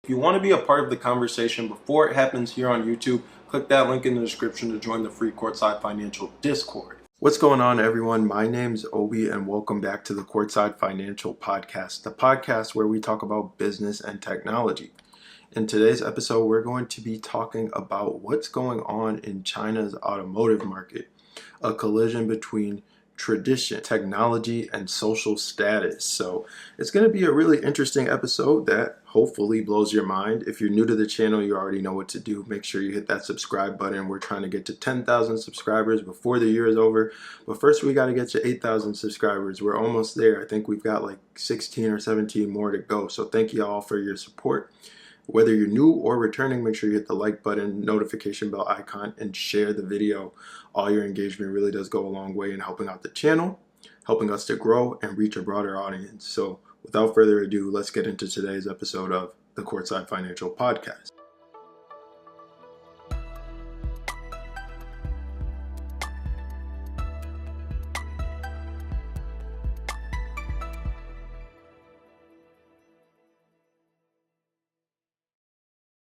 If you want to be a part of the conversation before it happens here on YouTube, click that link in the description to join the free Courtside Financial Discord. What's going on, everyone? My name's Obi, and welcome back to the Courtside Financial Podcast, the podcast where we talk about business and technology. In today's episode, we're going to be talking about what's going on in China's automotive market, a collision between tradition, technology, and social status. So it's going to be a really interesting episode that hopefully blows your mind. If you're new to the channel, you already know what to do. Make sure you hit that subscribe button. We're trying to get to 10,000 subscribers before the year is over. But first, we got to get to 8,000 subscribers. We're almost there. I think we've got like 16 or 17 more to go. So thank you all for your support. Whether you're new or returning, make sure you hit the like button, notification bell icon, and share the video. All your engagement really does go a long way in helping out the channel, helping us to grow and reach a broader audience. So without further ado, let's get into today's episode of the Courtside Financial Podcast.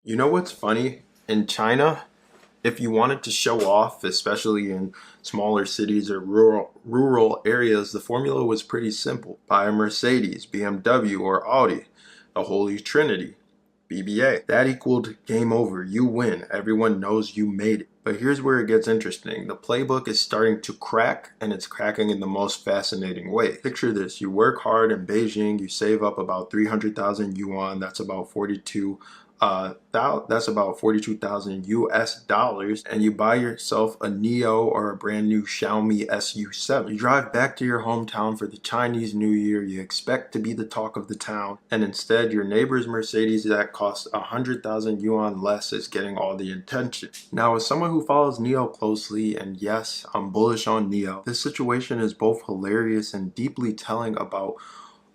You know what's funny? In China, if you wanted to show off, especially in smaller cities or rural areas, the formula was pretty simple. Buy a Mercedes, BMW, or Audi, the Holy Trinity, BBA. That equaled game over. You win. Everyone knows you made it. But here's where it gets interesting. The playbook is starting to crack, and it's cracking in the most fascinating way. Picture this. You work hard in Beijing. You save up about 300,000 yuan. That's about 42,000 US dollars, and you buy yourself a NIO or a brand new Xiaomi SU7. You drive back to your hometown for the Chinese New Year. You expect to be the talk of the town, and instead your neighbor's Mercedes that costs 100,000 yuan less is getting all the attention. Now, as someone who follows NIO closely, and yes, I'm bullish on NIO, this situation is both hilarious and deeply telling about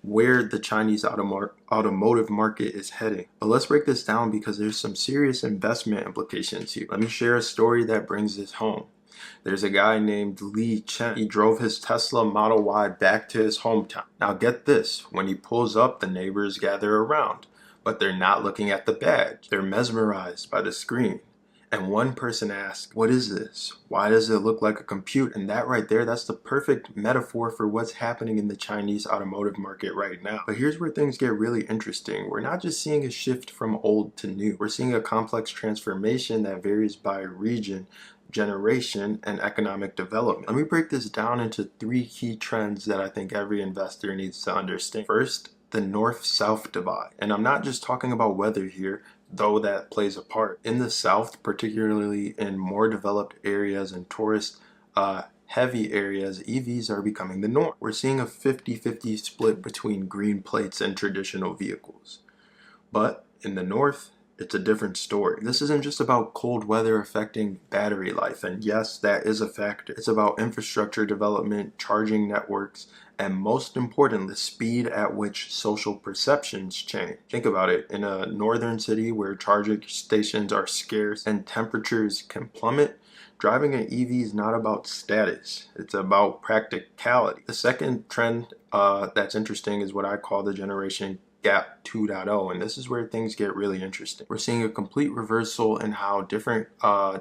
where the Chinese automotive market is heading. But let's break this down because there's some serious investment implications here. Let me share a story that brings this home. There's a guy named Li Chen. He drove his Tesla Model Y back to his hometown. Now get this, when he pulls up, the neighbors gather around, but they're not looking at the badge. They're mesmerized by the screen. And one person asked, "What is this? Why does it look like a computer?" And that right there, that's the perfect metaphor for what's happening in the Chinese automotive market right now. But here's where things get really interesting. We're not just seeing a shift from old to new. We're seeing a complex transformation that varies by region, generation, and economic development. Let me break this down into three key trends that I think every investor needs to understand. First, the north-south divide. And I'm not just talking about weather here, though that plays a part. In the South, particularly in more developed areas and tourist heavy areas, EVs are becoming the norm. We're seeing a 50-50 split between green plates and traditional vehicles. But in the North, it's a different story. This isn't just about cold weather affecting battery life, and yes, that is a factor. It's about infrastructure development, charging networks, and most important, the speed at which social perceptions change. Think about it. In a northern city where charging stations are scarce and temperatures can plummet, driving an EV is not about status. It's about practicality. The second trend that's interesting is what I call the generation gap 2.0, and this is where things get really interesting. We're seeing a complete reversal in how different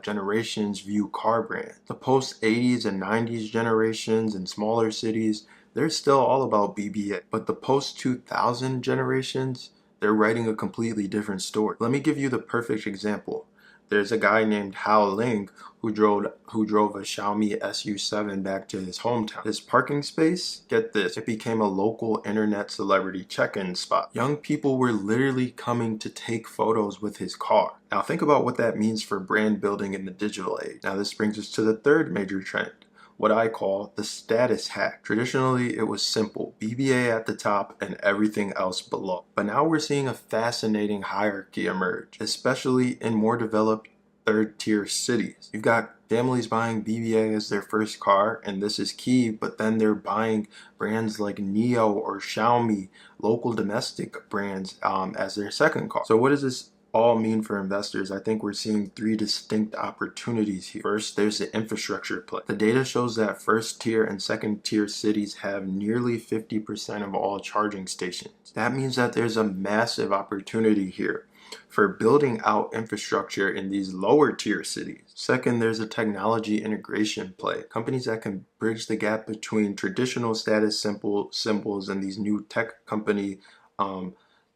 generations view car brands. The post-80s and 90s generations in smaller cities, they're still all about BBA, but the post-2000 generations, they're writing a completely different story. Let me give you the perfect example. There's a guy named Hao Ling who drove a Xiaomi SU7 back to his hometown. His parking space, get this, it became a local internet celebrity check-in spot. Young people were literally coming to take photos with his car. Now think about what that means for brand building in the digital age. Now this brings us to the third major trend, what I call the status hack. Traditionally, it was simple, BBA at the top and everything else below. But now we're seeing a fascinating hierarchy emerge, especially in more developed third-tier cities. You've got families buying BBA as their first car, and this is key, but then they're buying brands like NIO or Xiaomi, local domestic brands, as their second car. So what does this all mean for investors? I think we're seeing three distinct opportunities here. First, there's the infrastructure play. The data shows that first tier and second tier cities have nearly 50% of all charging stations. That means that there's a massive opportunity here. for building out infrastructure in these lower tier cities. Second, there's a technology integration play. Companies that can bridge the gap between traditional status symbols and these new tech company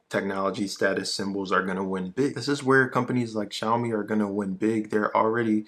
technology status symbols are going to win big. This is where companies like Xiaomi are going to win big. They're already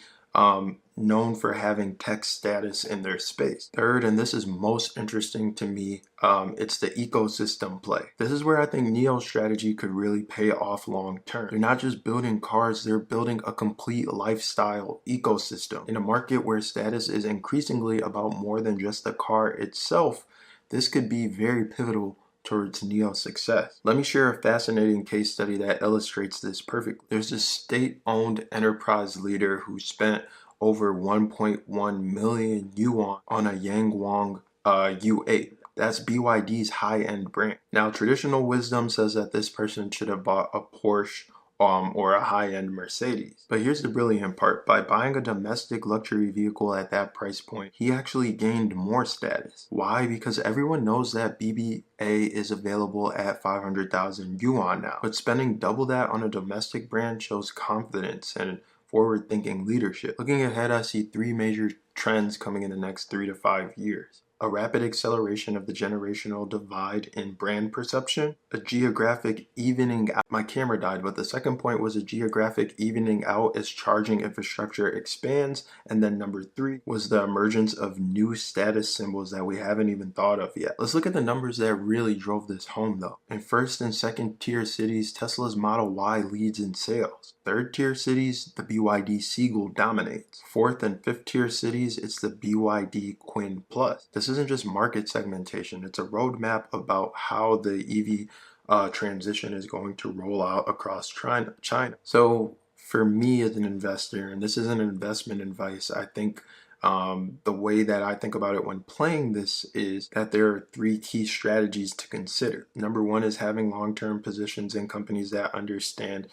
known for having tech status in their space. Third, and this is most interesting to me, it's the ecosystem play. This is where I think NIO's strategy could really pay off long term. They're not just building cars, they're building a complete lifestyle ecosystem. In a market where status is increasingly about more than just the car itself, this could be very pivotal towards NIO's success. Let me share a fascinating case study that illustrates this perfectly. There's this state-owned enterprise leader who spent over 1.1 million yuan on a Yangwang U8. That's BYD's high-end brand. Now, traditional wisdom says that this person should have bought a Porsche or a high-end Mercedes. But here's the brilliant part. By buying a domestic luxury vehicle at that price point, he actually gained more status. Why? Because everyone knows that BBA is available at 500,000 yuan now. But spending double that on a domestic brand shows confidence and forward-thinking leadership. Looking ahead, I see three major trends coming in the next 3 to 5 years. A rapid acceleration of the generational divide in brand perception, a geographic evening out. My camera died, but the second point was a geographic evening out as charging infrastructure expands. And then number 3 was the emergence of new status symbols that we haven't even thought of yet. Let's look at the numbers that really drove this home though. In first and second tier cities, Tesla's Model Y leads in sales. Third tier cities, the BYD Seagull dominates. Fourth and fifth tier cities, it's the BYD Quinn Plus. This isn't just market segmentation, it's a roadmap about how the EV transition is going to roll out across China. So for me as an investor, and this isn't an investment advice, I think the way that I think about it when playing this is that there are 3 key strategies to consider. Number 1 is having long-term positions in companies that understand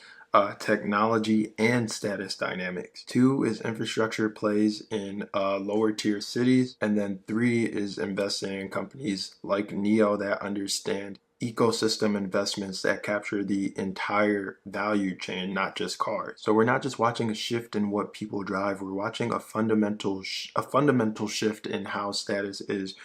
technology and status dynamics. 2 is infrastructure plays in lower tier cities. And then 3 is investing in companies like NIO that understand ecosystem investments that capture the entire value chain, not just cars. So we're not just watching a shift in what people drive, we're watching a fundamental shift in how status is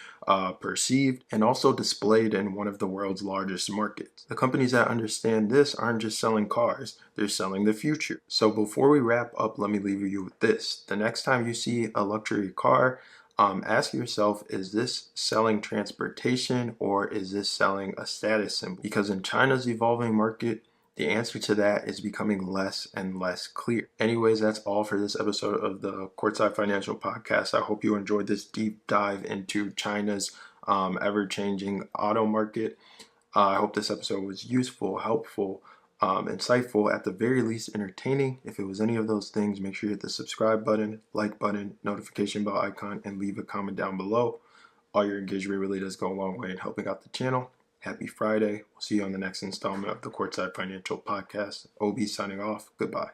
perceived and also displayed in one of the world's largest markets. The companies that understand this aren't just selling cars, they're selling the future. So before we wrap up, let me leave you with this. The next time you see a luxury car, ask yourself, is this selling transportation or is this selling a status symbol? Because in China's evolving market, the answer to that is becoming less and less clear. Anyways, that's all for this episode of the Courtside Financial Podcast. I hope you enjoyed this deep dive into China's ever-changing auto market. I hope this episode was useful, helpful, insightful, at the very least entertaining. If it was any of those things, make sure you hit the subscribe button, like button, notification bell icon, and leave a comment down below. All your engagement really does go a long way in helping out the channel. Happy Friday. We'll see you on the next installment of the Courtside Financial Podcast. OB signing off. Goodbye.